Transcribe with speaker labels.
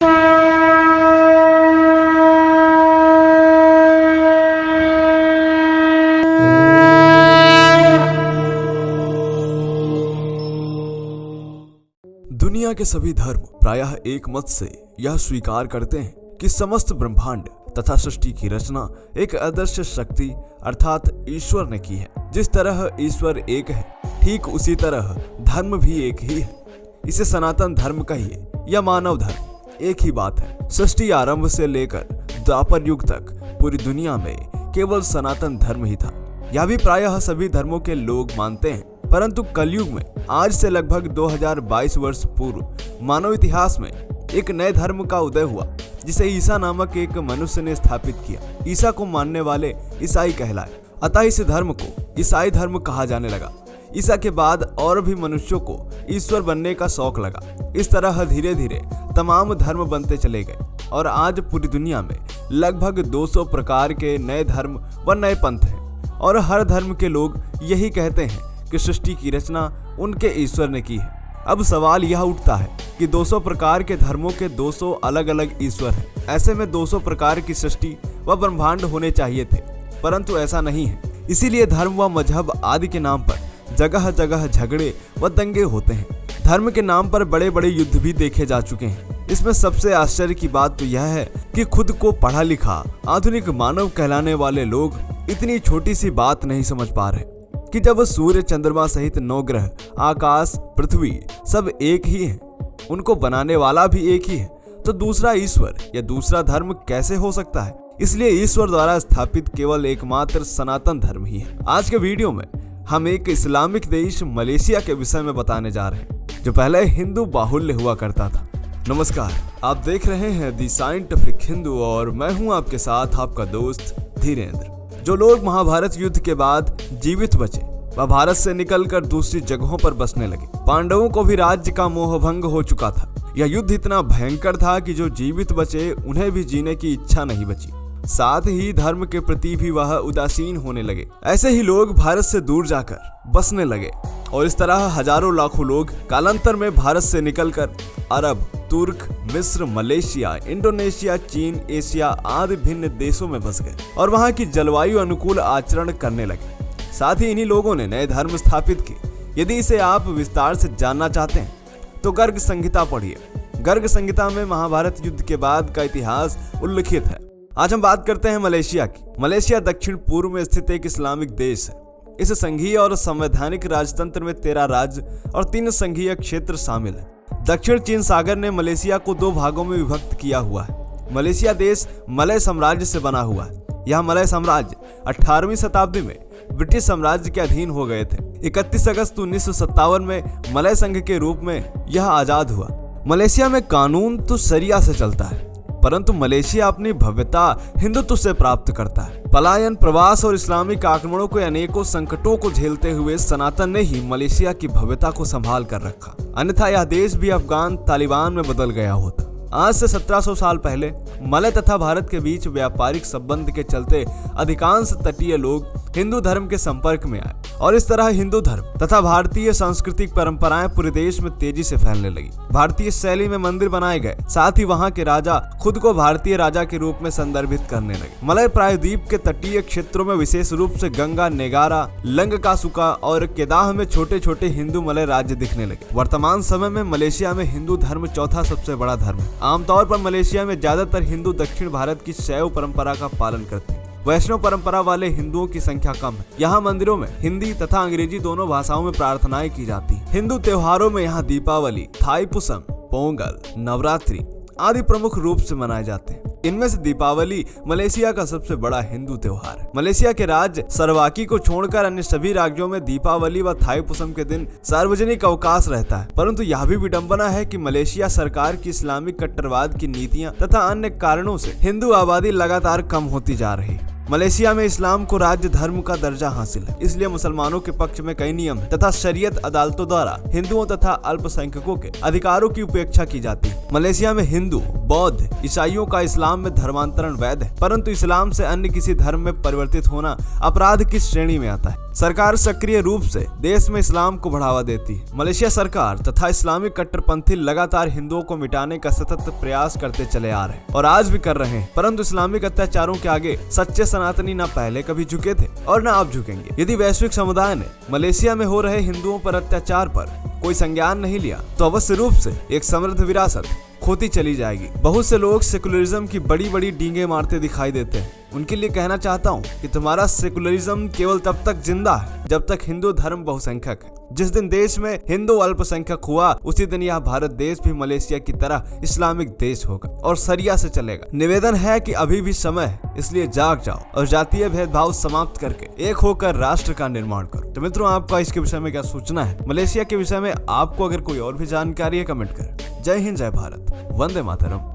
Speaker 1: दुनिया के सभी धर्म प्रायः एक मत से यह स्वीकार करते हैं कि समस्त ब्रह्मांड तथा सृष्टि की रचना एक अदृश्य शक्ति अर्थात ईश्वर ने की है। जिस तरह ईश्वर एक है, ठीक उसी तरह धर्म भी एक ही है। इसे सनातन धर्म कहिए या मानव धर्म, एक ही बात है। सृष्टि आरंभ से लेकर द्वापर युग तक पूरी दुनिया में केवल सनातन धर्म ही था। यह भी प्रायः सभी धर्मों के लोग मानते हैं। परंतु कलयुग में आज से लगभग 2022 वर्ष पूर्व मानव इतिहास में एक नए धर्म का उदय हुआ, जिसे ईसा नामक एक मनुष्य ने स्थापित किया। ईसा को मानने वाले ईसाई कहलाए, अतः इस धर्म को ईसाई धर्म कहा जाने लगा। ईसा के बाद और भी मनुष्यों को ईश्वर बनने का शौक लगा। इस तरह धीरे धीरे तमाम धर्म बनते चले गए और आज पूरी दुनिया में लगभग 200 प्रकार के नए धर्म व नए पंथ हैं और हर धर्म के लोग यही कहते हैं कि सृष्टि की रचना उनके ईश्वर ने की है। अब सवाल यह उठता है कि 200 प्रकार के धर्मों के 200 अलग अलग ईश्वर हैं। ऐसे में 200 प्रकार की सृष्टि व ब्रह्मांड होने चाहिए थे, परंतु ऐसा नहीं है। इसीलिए धर्म व मजहब आदि के नाम पर जगह जगह झगड़े व दंगे होते हैं। धर्म के नाम पर बड़े बड़े युद्ध भी देखे जा चुके हैं। इसमें सबसे आश्चर्य की बात तो यह है कि खुद को पढ़ा लिखा आधुनिक मानव कहलाने वाले लोग इतनी छोटी सी बात नहीं समझ पा रहे कि जब सूर्य चंद्रमा सहित 9 ग्रह, आकाश, पृथ्वी सब एक ही हैं, उनको बनाने वाला भी एक ही है, तो दूसरा ईश्वर या दूसरा धर्म कैसे हो सकता है। इसलिए ईश्वर द्वारा स्थापित केवल एकमात्र सनातन धर्म ही है। आज के वीडियो में हम एक इस्लामिक देश मलेशिया के विषय में बताने जा रहे हैं, जो पहले हिंदू बाहुल्य हुआ करता था। नमस्कार, आप देख रहे हैं दी साइंटिफिक हिंदू और मैं हूं आपके साथ आपका दोस्त धीरेन्द्र। जो लोग महाभारत युद्ध के बाद जीवित बचे वह भारत से निकलकर दूसरी जगहों पर बसने लगे। पांडवों को भी राज्य का मोहभंग हो चुका था। यह युद्ध इतना भयंकर था कि जो जीवित बचे उन्हें भी जीने की इच्छा नहीं बची। साथ ही धर्म के प्रति भी वह उदासीन होने लगे। ऐसे ही लोग भारत से दूर जाकर बसने लगे और इस तरह हजारों लाखों लोग कालांतर में भारत से निकलकर अरब, तुर्क, मिस्र, मलेशिया, इंडोनेशिया, चीन, एशिया आदि भिन्न देशों में बस गए और वहां की जलवायु अनुकूल आचरण करने लगे। साथ ही इन्हीं लोगों ने नए धर्म स्थापित किए। यदि इसे आप विस्तार से जानना चाहते हैं तो गर्ग संहिता पढ़िए। गर्ग संहिता में महाभारत युद्ध के बाद का इतिहास उल्लिखित है। आज हम बात करते हैं मलेशिया की। मलेशिया दक्षिण पूर्व में स्थित एक इस्लामिक देश है। इस संघीय और संवैधानिक राजतंत्र में 13 राज्य और 3 संघीय क्षेत्र शामिल है। दक्षिण चीन सागर ने मलेशिया को 2 भागों में विभक्त किया हुआ है। मलेशिया देश मलय साम्राज्य से बना हुआ है। यह मलय साम्राज्य 18वीं शताब्दी में ब्रिटिश साम्राज्य के अधीन हो गए थे। 31 अगस्त 1957 में मलय संघ के रूप में यह आजाद हुआ। मलेशिया में कानून तो शरिया से चलता है, परंतु मलेशिया अपनी भव्यता हिंदुत्व से प्राप्त करता है। पलायन, प्रवास और इस्लामिक आक्रमणों के अनेकों संकटों को झेलते हुए सनातन ने ही मलेशिया की भव्यता को संभाल कर रखा, अन्यथा यह देश भी अफगान तालिबान में बदल गया होता। आज से 1700 साल पहले मलय तथा भारत के बीच व्यापारिक संबंध के चलते अधिकांश तटीय लोग हिंदू धर्म के संपर्क में आए और इस तरह हिंदू धर्म तथा भारतीय सांस्कृतिक परंपराएं पूरे देश में तेजी से फैलने लगी। भारतीय शैली में मंदिर बनाए गए, साथ ही वहां के राजा खुद को भारतीय राजा के रूप में संदर्भित करने लगे। मलय प्रायद्वीप के तटीय क्षेत्रों में विशेष रूप से गंगा, नेगारा, लंगकासुका और केदाह में छोटे छोटे हिंदू मलय राज्य दिखने लगे। वर्तमान समय में मलेशिया में हिंदू धर्म चौथा सबसे बड़ा धर्म है। आमतौर पर मलेशिया में ज्यादातर हिंदू दक्षिण भारत की शैव परंपरा का पालन करते हैं। वैष्णव परंपरा वाले हिंदुओं की संख्या कम है। यहाँ मंदिरों में हिंदी तथा अंग्रेजी दोनों भाषाओं में प्रार्थनाएं की जाती हैं। हिंदू त्योहारों में यहाँ दीपावली, थाईपुसम, पोंगल, नवरात्रि आदि प्रमुख रूप से मनाए जाते हैं। इनमें से दीपावली मलेशिया का सबसे बड़ा हिंदू त्योहार है। मलेशिया के राज्य सरवाकी को छोड़कर अन्य सभी राज्यों में दीपावली व थाईपुसम के दिन सार्वजनिक अवकाश रहता है, परंतु यह भी विडंबना है कि मलेशिया सरकार की इस्लामिक कट्टरवाद की नीतियां तथा अन्य कारणों से हिंदू आबादी लगातार कम होती जा रही है। मलेशिया में इस्लाम को राज्य धर्म का दर्जा हासिल है, इसलिए मुसलमानों के पक्ष में कई नियम तथा शरीयत अदालतों द्वारा हिंदुओं तथा अल्पसंख्यकों के अधिकारों की उपेक्षा की जाती है। मलेशिया में हिंदू, बौद्ध, ईसाइयों का इस्लाम में धर्मांतरण वैध है, परंतु इस्लाम से अन्य किसी धर्म में परिवर्तित होना अपराध की श्रेणी में आता है। सरकार सक्रिय रूप से देश में इस्लाम को बढ़ावा देती है। मलेशिया सरकार तथा इस्लामी कट्टरपंथी लगातार हिंदुओं को मिटाने का सतत प्रयास करते चले आ रहे हैं और आज भी कर रहे हैं, परंतु इस्लामिक अत्याचारों के आगे सच्चे सनातनी न पहले कभी झुके थे और न अब झुकेंगे। यदि वैश्विक समुदाय ने मलेशिया में हो रहे हिंदुओं पर अत्याचार पर कोई संज्ञान नहीं लिया तो अवश्य रूप से एक समृद्ध विरासत खोती चली जाएगी। बहुत से लोग सेकुलरिज्म की बड़ी बड़ी डींगे मारते दिखाई देते हैं। उनके लिए कहना चाहता हूँ कि तुम्हारा सेकुलरिज्म केवल तब तक जिंदा है जब तक हिंदू धर्म बहुसंख्यक है। जिस दिन देश में हिंदू अल्पसंख्यक हुआ उसी दिन यह भारत देश भी मलेशिया की तरह इस्लामिक देश होगा और सरिया से चलेगा। निवेदन है कि अभी भी समय है, इसलिए जाग जाओ और जातीय भेदभाव समाप्त करके एक होकर राष्ट्र का निर्माण करो। तो मित्रों, आपका इसके विषय में क्या सोचना है? मलेशिया के विषय में आपको अगर कोई और भी जानकारी है कमेंट करें। जय हिंद, जय भारत, वंदे मातरम।